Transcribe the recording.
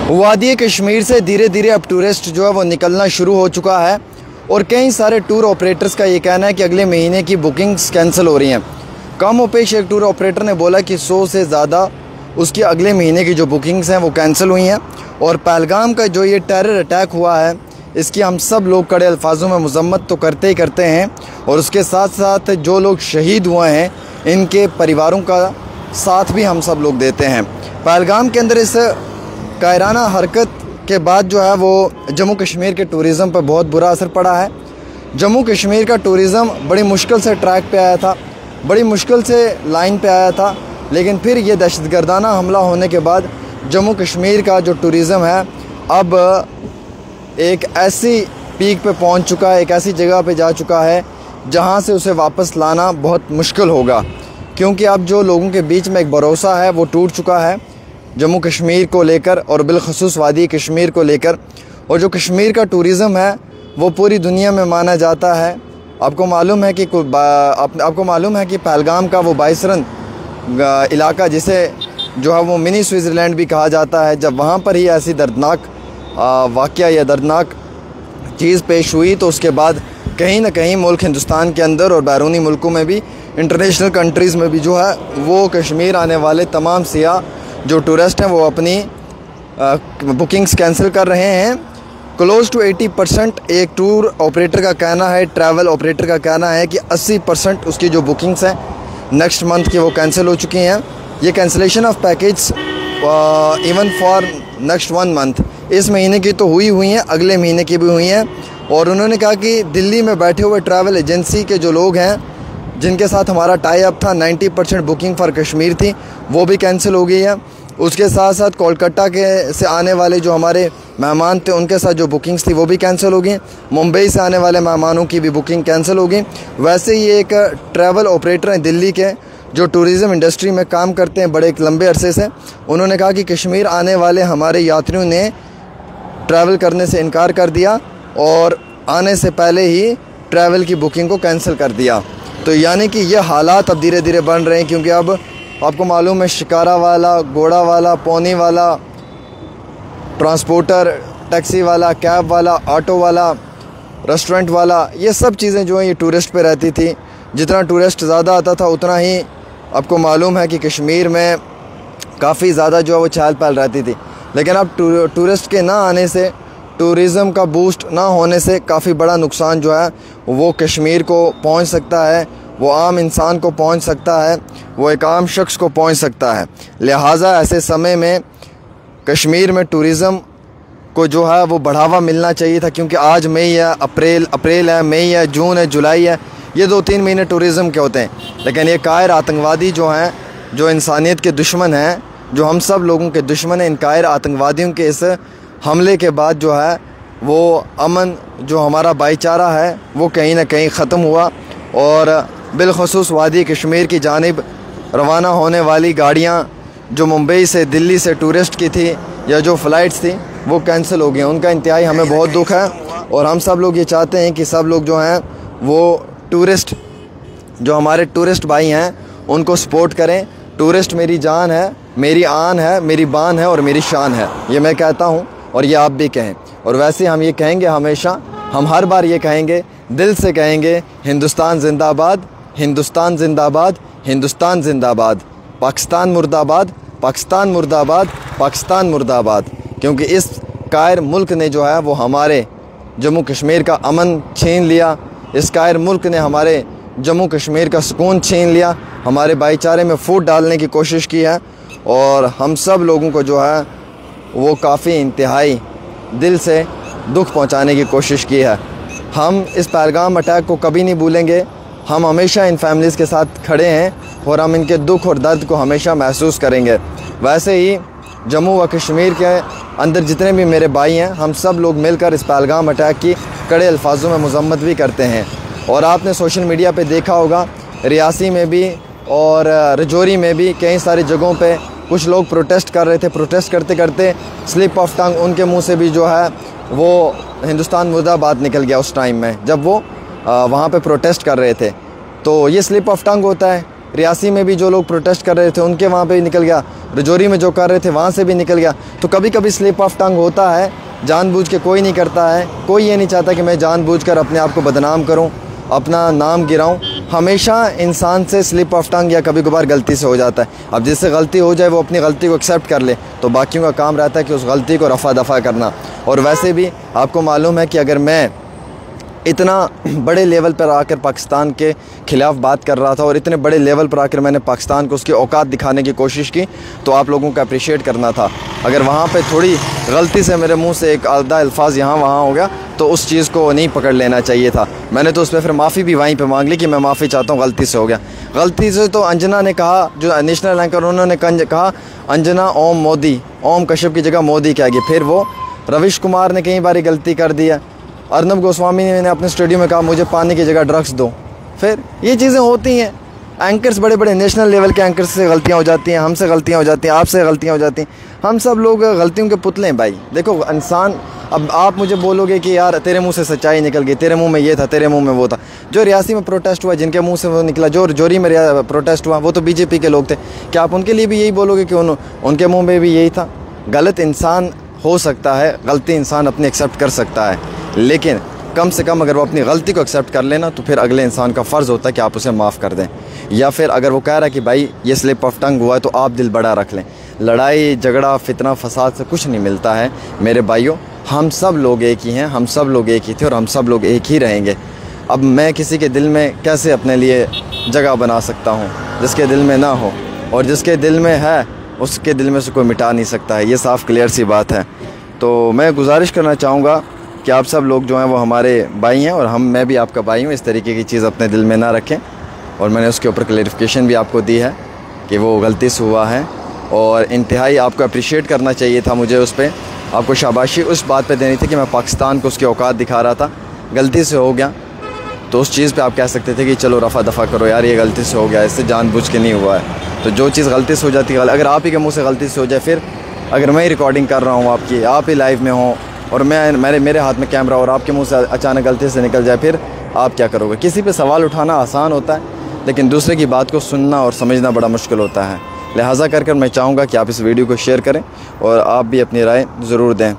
वादी कश्मीर से धीरे धीरे अब टूरिस्ट जो है वो निकलना शुरू हो चुका है और कई सारे टूर ऑपरेटर्स का ये कहना है कि अगले महीने की बुकिंग्स कैंसिल हो रही हैं। कम उपेश एक टूर ऑपरेटर ने बोला कि 100 से ज़्यादा उसकी अगले महीने की जो बुकिंग्स हैं वो कैंसिल हुई हैं। और पहलगाम का जो ये टेरर अटैक हुआ है इसकी हम सब लोग कड़े अल्फाजों में मजम्मत तो करते ही करते हैं और उसके साथ साथ जो लोग शहीद हुए हैं इनके परिवारों का साथ भी हम सब लोग देते हैं। पहलगाम के अंदर इस कायराना हरकत के बाद जो है वो जम्मू कश्मीर के टूरिज़म पर बहुत बुरा असर पड़ा है। जम्मू कश्मीर का टूरिज़म बड़ी मुश्किल से ट्रैक पे आया था, बड़ी मुश्किल से लाइन पे आया था, लेकिन फिर ये दहशतगर्दाना हमला होने के बाद जम्मू कश्मीर का जो टूरिज़म है अब एक ऐसी पीक पे पहुंच चुका है, एक ऐसी जगह पे जा चुका है जहां से उसे वापस लाना बहुत मुश्किल होगा, क्योंकि अब जो लोगों के बीच में एक भरोसा है वो टूट चुका है जम्मू कश्मीर को लेकर और बिलखसूस वादी कश्मीर को लेकर। और जो कश्मीर का टूरिज़म है वो पूरी दुनिया में माना जाता है। आपको मालूम है कि पहलगाम का वो बाइसरन इलाका जिसे जो है वो मिनी स्विट्ज़रलैंड भी कहा जाता है, जब वहाँ पर ही ऐसी दर्दनाक वाक़या या दर्दनाक चीज़ पेश हुई तो उसके बाद कहीं ना कहीं मुल्क हिंदुस्तान के अंदर और बैरूनी मुल्कों में भी, इंटरनेशनल कंट्रीज़ में भी जो है वो कश्मीर आने वाले तमाम सियाह जो टूरिस्ट हैं वो अपनी बुकिंग्स कैंसिल कर रहे हैं। क्लोज़ टू 80% एक टूर ऑपरेटर का कहना है, ट्रैवल ऑपरेटर का कहना है कि 80% उसकी जो बुकिंग्स हैं नेक्स्ट मंथ की वो कैंसिल हो चुकी हैं। ये cancellation of package even for next 1 month, इस महीने की तो हुई हैं, अगले महीने की भी हुई हैं। और उन्होंने कहा कि दिल्ली में बैठे हुए ट्रैवल एजेंसी के जो लोग हैं जिनके साथ हमारा टाई अप था, 90% बुकिंग फॉर कश्मीर थी, वो भी कैंसिल हो गई है। उसके साथ साथ कोलकाता के से आने वाले जो हमारे मेहमान थे उनके साथ जो बुकिंग्स थी वो भी कैंसिल हो गई। मुंबई से आने वाले मेहमानों की भी बुकिंग कैंसिल हो गई। वैसे ही एक ट्रैवल ऑपरेटर हैं दिल्ली के जो टूरिज़म इंडस्ट्री में काम करते हैं बड़े एक लंबे अरसे से, उन्होंने कहा कि कश्मीर आने वाले हमारे यात्रियों ने ट्रैवल करने से इनकार कर दिया और आने से पहले ही ट्रैवल की बुकिंग को कैंसिल कर दिया। तो यानी कि ये हालात अब धीरे धीरे बन रहे हैं, क्योंकि अब आपको मालूम है शिकारा वाला, घोड़ा वाला, पौनी वाला, ट्रांसपोर्टर, टैक्सी वाला, कैब वाला, ऑटो वाला, रेस्टोरेंट वाला, ये सब चीज़ें जो हैं ये टूरिस्ट पे रहती थी। जितना टूरिस्ट ज़्यादा आता था उतना ही आपको मालूम है कि कश्मीर में काफ़ी ज़्यादा जो है वो चहल पहल रहती थी। लेकिन अब टूरिस्ट के ना आने से, टूरिज़म का बूस्ट ना होने से काफ़ी बड़ा नुकसान जो है वो कश्मीर को पहुंच सकता है, वो आम इंसान को पहुंच सकता है, वो एक आम शख्स को पहुंच सकता है। लिहाजा ऐसे समय में कश्मीर में टूरिज़म को जो है वो बढ़ावा मिलना चाहिए था, क्योंकि आज मई है, अप्रैल है, मई है, जून है, जुलाई है, ये 2-3 महीने टूरिज़म के होते हैं। लेकिन ये कायर आतंकवादी जो हैं, जो इंसानियत के दुश्मन हैं, जो हम सब लोगों के दुश्मन हैं, इन कायर आतंकवादियों के इस हमले के बाद जो है वो अमन, जो हमारा भाईचारा है वो कहीं ना कहीं ख़त्म हुआ। और बिलखसूस वादी कश्मीर की जानिब रवाना होने वाली गाड़ियाँ जो मुंबई से, दिल्ली से टूरिस्ट की थी या जो फ़्लाइट्स थी वो कैंसिल हो गई। उनका इंतहाई हमें बहुत दुख है और हम सब लोग ये चाहते हैं कि सब लोग जो हैं वो टूरिस्ट, जो हमारे टूरिस्ट भाई हैं उनको सपोर्ट करें। टूरिस्ट मेरी जान है, मेरी आन है, मेरी बान है और मेरी शान है, ये मैं कहता हूँ और ये आप भी कहें। और वैसे हम ये कहेंगे हमेशा, हम हर बार ये कहेंगे, दिल से कहेंगे, हिंदुस्तान जिंदाबाद, हिंदुस्तान जिंदाबाद, हिंदुस्तान जिंदाबाद, पाकिस्तान मुर्दाबाद, पाकिस्तान मुर्दाबाद, पाकिस्तान मुर्दाबाद। क्योंकि इस कायर मुल्क ने जो है वो हमारे जम्मू कश्मीर का अमन छीन लिया, इस कायर मुल्क ने हमारे जम्मू कश्मीर का सुकून छीन लिया, हमारे भाईचारे में फूट डालने की कोशिश की है और हम सब लोगों को जो है वो काफ़ी इंतहाई दिल से दुख पहुंचाने की कोशिश की है। हम इस पहलगाम अटैक को कभी नहीं भूलेंगे, हम हमेशा इन फैमिलीज़ के साथ खड़े हैं और हम इनके दुख और दर्द को हमेशा महसूस करेंगे। वैसे ही जम्मू व कश्मीर के अंदर जितने भी मेरे भाई हैं, हम सब लोग मिलकर इस पहलगाम अटैक की कड़े अल्फाजों में मजम्मत भी करते हैं। और आपने सोशल मीडिया पे देखा होगा, रियासी में भी और रजौरी में भी कई सारी जगहों पे कुछ लोग प्रोटेस्ट कर रहे थे। प्रोटेस्ट करते करते स्लिप ऑफ टंग उनके मुंह से भी जो है वो हिंदुस्तान मुर्दाबाद निकल गया उस टाइम में, जब वो वहाँ पे प्रोटेस्ट कर रहे थे। तो ये स्लिप ऑफ टंग होता है, रियासी में भी जो लोग प्रोटेस्ट कर रहे थे उनके वहाँ पे निकल गया, रजौरी में जो कर रहे थे वहाँ से भी निकल गया। तो कभी कभी स्लिप ऑफ टंग होता है, जानबूझ के कोई नहीं करता है। कोई ये नहीं चाहता कि मैं जानबूझकर अपने आप को बदनाम करूँ, अपना नाम गिराऊं। हमेशा इंसान से स्लिप ऑफ टंग या कभी कभार गलती से हो जाता है। अब जिससे गलती हो जाए वो अपनी गलती को एक्सेप्ट कर ले, तो बाकियों का काम रहता है कि उस गलती को रफ़ा दफ़ा करना। और वैसे भी आपको मालूम है कि अगर मैं इतना बड़े लेवल पर आकर पाकिस्तान के ख़िलाफ़ बात कर रहा था और इतने बड़े लेवल पर आकर मैंने पाकिस्तान को उसकी औकात दिखाने की कोशिश की, तो आप लोगों को अप्रिशिएट करना था। अगर वहाँ पे थोड़ी गलती से मेरे मुंह से एक आधा अल्फाज यहाँ वहाँ हो गया तो उस चीज़ को नहीं पकड़ लेना चाहिए था। मैंने तो उस पर फिर माफ़ी भी वहीं पे मांग ली कि मैं माफ़ी चाहता हूँ, गलती से हो गया। गलती से तो अंजना ने कहा, जो नेशनल एंकर, उन्होंने कहा अंजना ओम मोदी, ओम कश्यप की जगह मोदी कह गई। फिर वो रविश कुमार ने कई बार गलती कर दी है। अर्नब गोस्वामी ने अपने स्टूडियो में कहा मुझे पानी की जगह ड्रग्स दो। फिर ये चीज़ें होती हैं। एंकर्स बड़े बड़े नेशनल लेवल के एंकर्स से गलतियां हो जाती हैं, हमसे गलतियां हो जाती हैं, आपसे गलतियां हो जाती हैं। हम सब लोग गलतियों के पुतले हैं भाई। देखो इंसान, अब आप मुझे बोलोगे कि यार तेरे मुंह से सच्चाई निकल गई, तेरे मुंह में ये था, तेरे मुंह में वो था। जो रियासी में प्रोटेस्ट हुआ, जिनके मुंह से वो निकला, जो रजौरी में प्रोटेस्ट हुआ, वो तो बीजेपी के लोग थे। क्या आप उनके लिए भी यही बोलोगे कि उनके मुँह में भी यही था? गलत इंसान हो सकता है, गलती इंसान अपनी एक्सेप्ट कर सकता है, लेकिन कम से कम अगर वो अपनी गलती को एक्सेप्ट कर लेना तो फिर अगले इंसान का फ़र्ज़ होता है कि आप उसे माफ़ कर दें। या फिर अगर वो कह रहा है कि भाई ये स्लिप ऑफ टंग हुआ है तो आप दिल बड़ा रख लें। लड़ाई झगड़ा फितना फसाद से कुछ नहीं मिलता है मेरे भाइयों। हम सब लोग एक ही हैं, हम सब लोग एक ही थे और हम सब लोग एक ही रहेंगे। अब मैं किसी के दिल में कैसे अपने लिए जगह बना सकता हूँ जिसके दिल में ना हो, और जिसके दिल में है उसके दिल में से कोई मिटा नहीं सकता है। ये साफ़ क्लियर सी बात है। तो मैं गुजारिश करना चाहूँगा कि आप सब लोग जो हैं वो हमारे भाई हैं, और मैं भी आपका भाई हूँ। इस तरीके की चीज़ अपने दिल में ना रखें। और मैंने उसके ऊपर क्लैरिफिकेशन भी आपको दी है कि वो गलती से हुआ है, और इंतहाई आपको अप्रिशिएट करना चाहिए था। मुझे उस पर आपको शाबाशी उस बात पे देनी थी कि मैं पाकिस्तान को उसकी औकात दिखा रहा था। गलती से हो गया तो उस चीज़ पे आप कह सकते थे कि चलो रफ़ा दफ़ा करो यार, ये गलती से हो गया, इससे जानबूझ के नहीं हुआ है। तो जो चीज़ गलती से हो जाती है, अगर आप ही के मुँह से गलती से हो जाए, फिर अगर मैं ही रिकॉर्डिंग कर रहा हूँ आपकी, आप ही लाइव में हो और मेरे हाथ में कैमरा और आपके मुंह से अचानक गलती से निकल जाए, फिर आप क्या करोगे? किसी पे सवाल उठाना आसान होता है, लेकिन दूसरे की बात को सुनना और समझना बड़ा मुश्किल होता है। लिहाजा कर मैं चाहूँगा कि आप इस वीडियो को शेयर करें और आप भी अपनी राय ज़रूर दें।